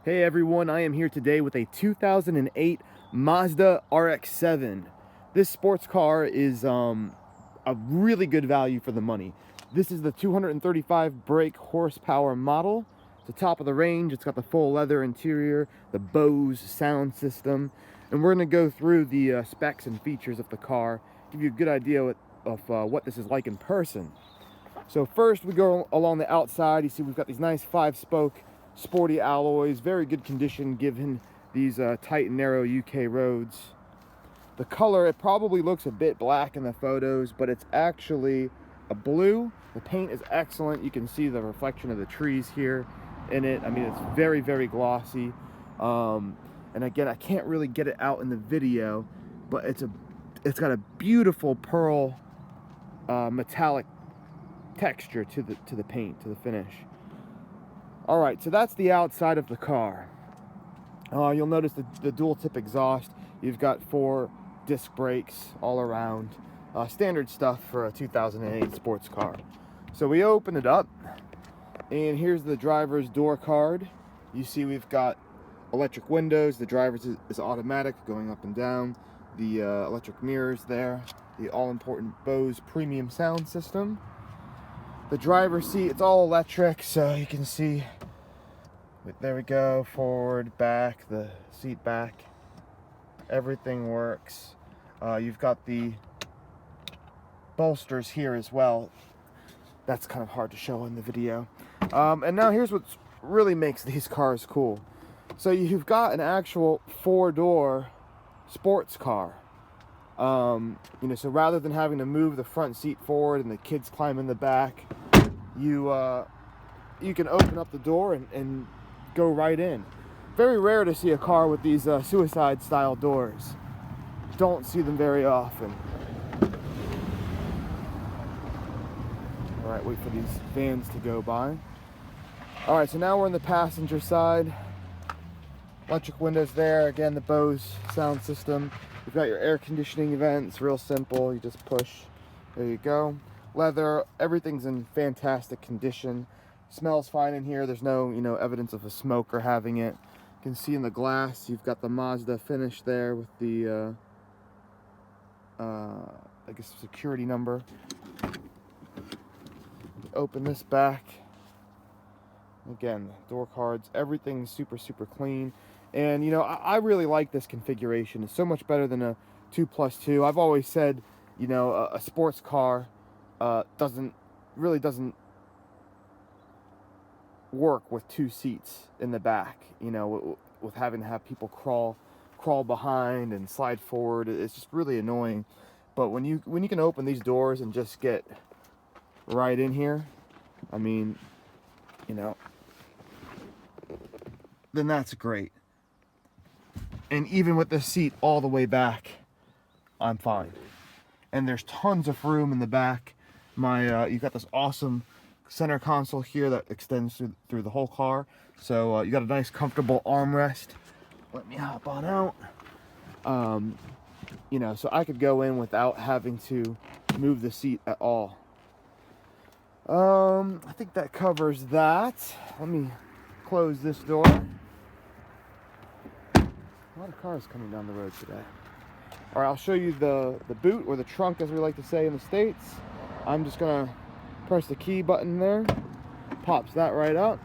Hey everyone, I am here today with a 2008 Mazda RX-8. This sports car is a really good value for the money. This is the 235 brake horsepower model. It's the top of the range. It's got the full leather interior, the Bose sound system, and we're going to go through the specs and features of the car, give you a good idea of what this is like in person. So first we go along the outside. You see we've got these nice 5-spoke sporty alloys, very good condition given these tight and narrow UK roads. The color, it probably looks a bit black in the photos, but it's actually a blue. The paint is excellent. You can see the reflection of the trees here in it. I mean, it's very, very glossy. And again, I can't really get it out in the video, but it's got a beautiful pearl metallic texture to the paint, to the finish. All right, so that's the outside of the car. You'll notice the dual tip exhaust. You've got 4 disc brakes all around. Standard stuff for a 2008 sports car. So we open it up, and here's the driver's door card. You see we've got electric windows. The driver's is automatic, going up and down. The electric mirrors there. The all-important Bose premium sound system. The driver's seat, it's all electric, so you can see, there we go, forward, back, the seat back, everything works. You've got the bolsters here as well. That's kind of hard to show in the video. And now here's what really makes these cars cool. So you've got an actual 4-door sports car. So rather than having to move the front seat forward and the kids climb in the back, you can open up the door and go right in. Very rare to see a car with these suicide style doors. Don't see them very often. All right, wait for these vans to go by. All right, so now we're on the passenger side. Electric windows there. Again, the Bose sound system. You've got your air conditioning vents, real simple. You just push, there you go. Leather, everything's in fantastic condition. Smells fine in here. There's no, evidence of a smoker having it. You can see in the glass, you've got the Mazda finish there with the, I guess, security number. Open this back. Again, door cards, everything's super, super clean. And, I really like this configuration. It's so much better than a 2+2. I've always said, a sports car doesn't work with 2 seats in the back, with having to have people crawl behind and slide forward. It's just really annoying. But when you can open these doors and just get right in here, I mean, then that's great. And even with the seat all the way back, I'm fine. And there's tons of room in the back. You've got this awesome center console here that extends through the whole car. So you got a nice comfortable armrest. Let me hop on out. So I could go in without having to move the seat at all. I think that covers that. Let me close this door. A lot of cars coming down the road today. All right, I'll show you the boot, or the trunk as we like to say in the States. I'm just gonna press the key button there. Pops that right up.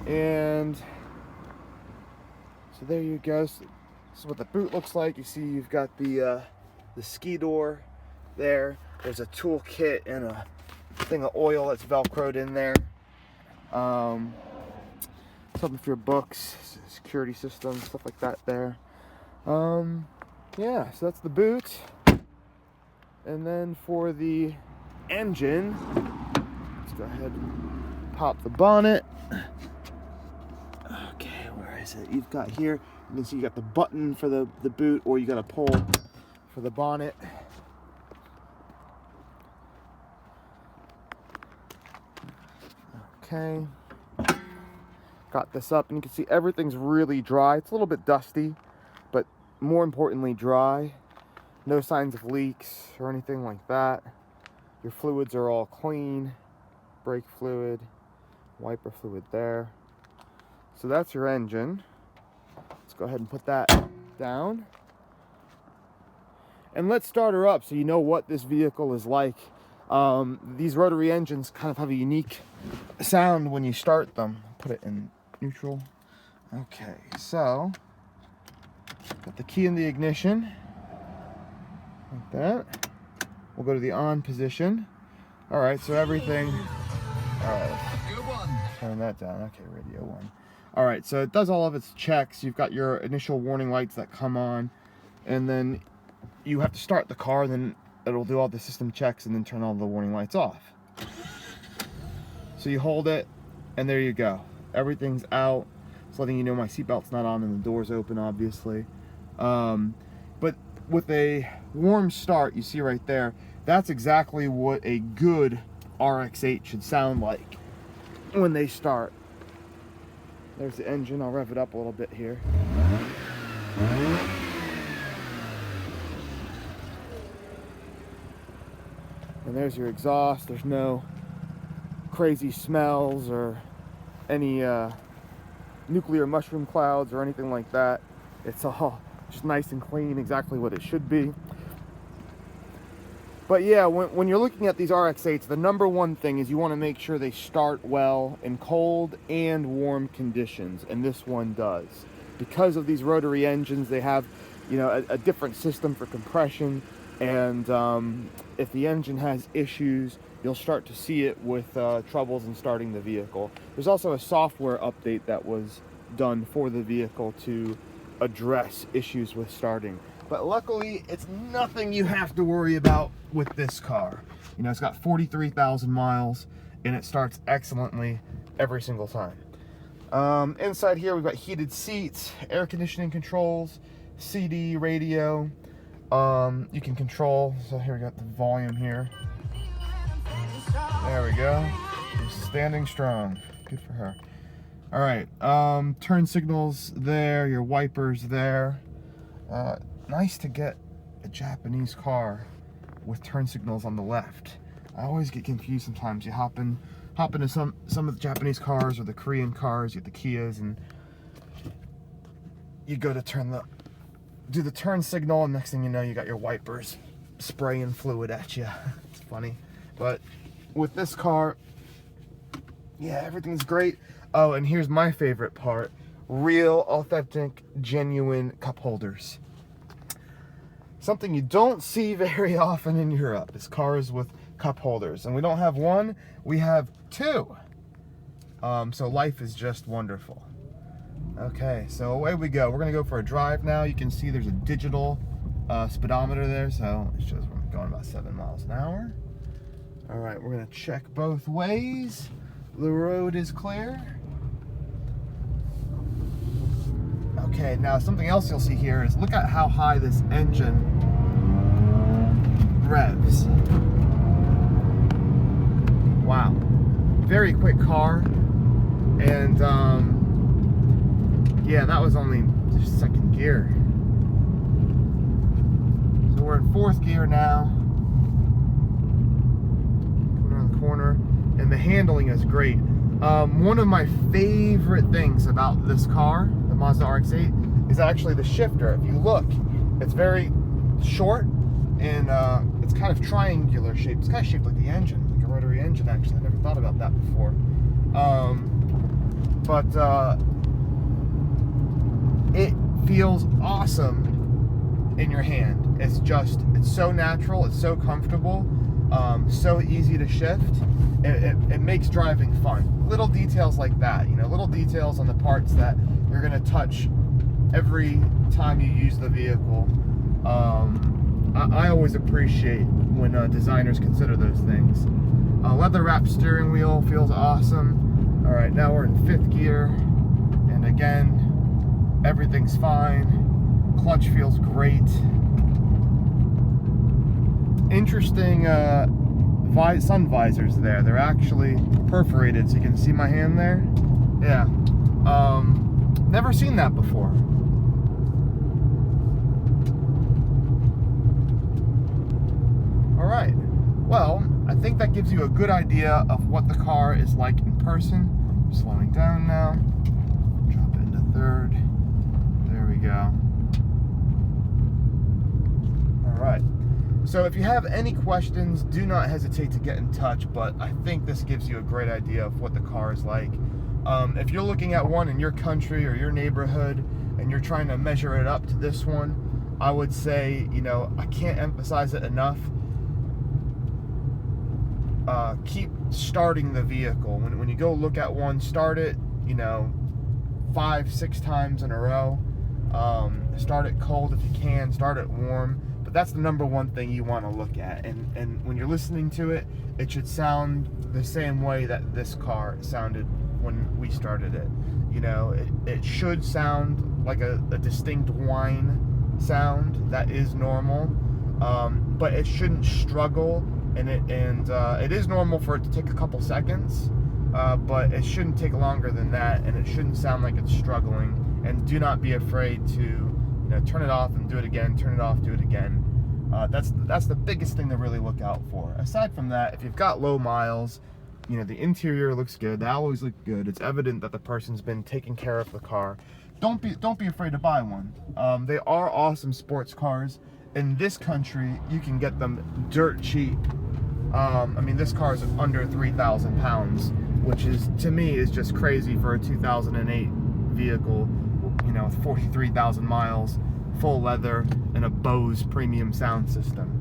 And so there you go. So this is what the boot looks like. You see you've got the ski door there. There's a tool kit and a thing of oil that's velcroed in there. Something for your books, security system, stuff like that there. Yeah, so that's the boot. And then for the engine, let's go ahead and pop the bonnet. Okay, where is it? You've got here, you can see you got the button for the boot, or you got a pull for the bonnet. Okay. Got this up, and you can see everything's really dry. It's a little bit dusty, but more importantly dry. No signs of leaks or anything like that. Your fluids are all clean. Brake fluid, Wiper fluid there. So that's your engine. Let's go ahead and put that down. And let's start her up so you know what this vehicle is like. These rotary engines kind of have a unique sound when you start them. Put it in neutral. Okay, so put the key in the ignition, like that. We'll go to the on position. All right, so everything, all right, turn that down. Okay, radio 1. All right, so it does all of its checks. You've got your initial warning lights that come on, and then you have to start the car, then it'll do all the system checks and then turn all the warning lights off. So you hold it, and there you go. Everything's out. It's letting you know my seatbelt's not on and the door's open, obviously. But with a warm start, you see right there, that's exactly what a good RX-8 should sound like when they start. There's the engine. I'll rev it up a little bit here. And there's your exhaust. There's no crazy smells or any nuclear mushroom clouds or anything like that. It's all just nice and clean, exactly what it should be. But yeah, when you're looking at these RX-8s, the number one thing is you want to make sure they start well in cold and warm conditions, and this one does. Because of these rotary engines, they have, you know, a different system for compression, and if the engine has issues, you'll start to see it with troubles in starting the vehicle. There's also a software update that was done for the vehicle to address issues with starting. But luckily, it's nothing you have to worry about with this car. You know, it's got 43,000 miles, and it starts excellently every single time. Inside here, we've got heated seats, air conditioning controls, CD, radio. You can control, so here we got the volume here. There we go. She's standing strong. Good for her. All right, turn signals there, your wipers there. Nice to get a Japanese car with turn signals on the left. I always get confused sometimes. You hop into some of the Japanese cars or the Korean cars, you get the Kias, and you go to do the turn signal, and next thing you know, you got your wipers spraying fluid at you. It's funny. But with this car, yeah, everything's great. Oh, and here's my favorite part. Real, authentic, genuine cup holders. Something you don't see very often in Europe is cars with cup holders. And we don't have one, we have two. So life is just wonderful. Okay, so away we go. We're gonna go for a drive now. You can see there's a digital speedometer there, so it shows we're going about 7 miles an hour. All right, we're gonna check both ways. The road is clear. Okay, now something else you'll see here is look at how high this engine revs. Wow, very quick car, and yeah, that was only just second gear. So we're in fourth gear now. Coming around the corner, and the handling is great. One of my favorite things about this car, the Mazda RX-8, is actually the shifter. If you look, it's very short, and it's kind of triangular shaped. It's kind of shaped like the engine, like a rotary engine, actually. I never thought about that before. It feels awesome in your hand. It's so natural, it's so comfortable, so easy to shift. It makes driving fun. Little details like that, you know, little details on the parts that you're gonna touch every time you use the vehicle. I always appreciate when designers consider those things. Leather wrapped steering wheel feels awesome. All right, now we're in fifth gear, and again, everything's fine. Clutch feels great. Interesting sun visors there. They're actually perforated, so you can see my hand there. Yeah. Never seen that before. All right. Well, I think that gives you a good idea of what the car is like in person. slowing down now. Drop it into third. There we go. All right. So if you have any questions, do not hesitate to get in touch, but I think this gives you a great idea of what the car is like. If you're looking at one in your country or your neighborhood and you're trying to measure it up to this one, I would say, you know, I can't emphasize it enough. Keep starting the vehicle. When you go look at one, start it, you know, 5-6 times in a row. Start it cold if you can, start it warm. But that's the number one thing you want to look at. And when you're listening to it, it should sound the same way that this car sounded when we started it. You know, it should sound like a distinct whine sound that is normal, but it shouldn't struggle. And it is normal for it to take a couple seconds, but it shouldn't take longer than that, and it shouldn't sound like it's struggling. And do not be afraid to, you know, turn it off and do it again, turn it off, do it again. That's the biggest thing to really look out for. Aside from that, if you've got low miles, you know, the interior looks good, the alloys look good, it's evident that the person's been taking care of the car, don't be afraid to buy one. They are awesome sports cars. In this country, you can get them dirt cheap. I mean, this car is under 3,000 pounds, which is, to me, is just crazy for a 2008 vehicle, you know, with 43,000 miles, full leather, and a Bose premium sound system.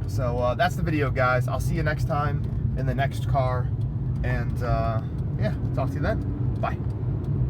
So that's the video, guys. I'll see you next time in the next car, and yeah, talk to you then. Bye.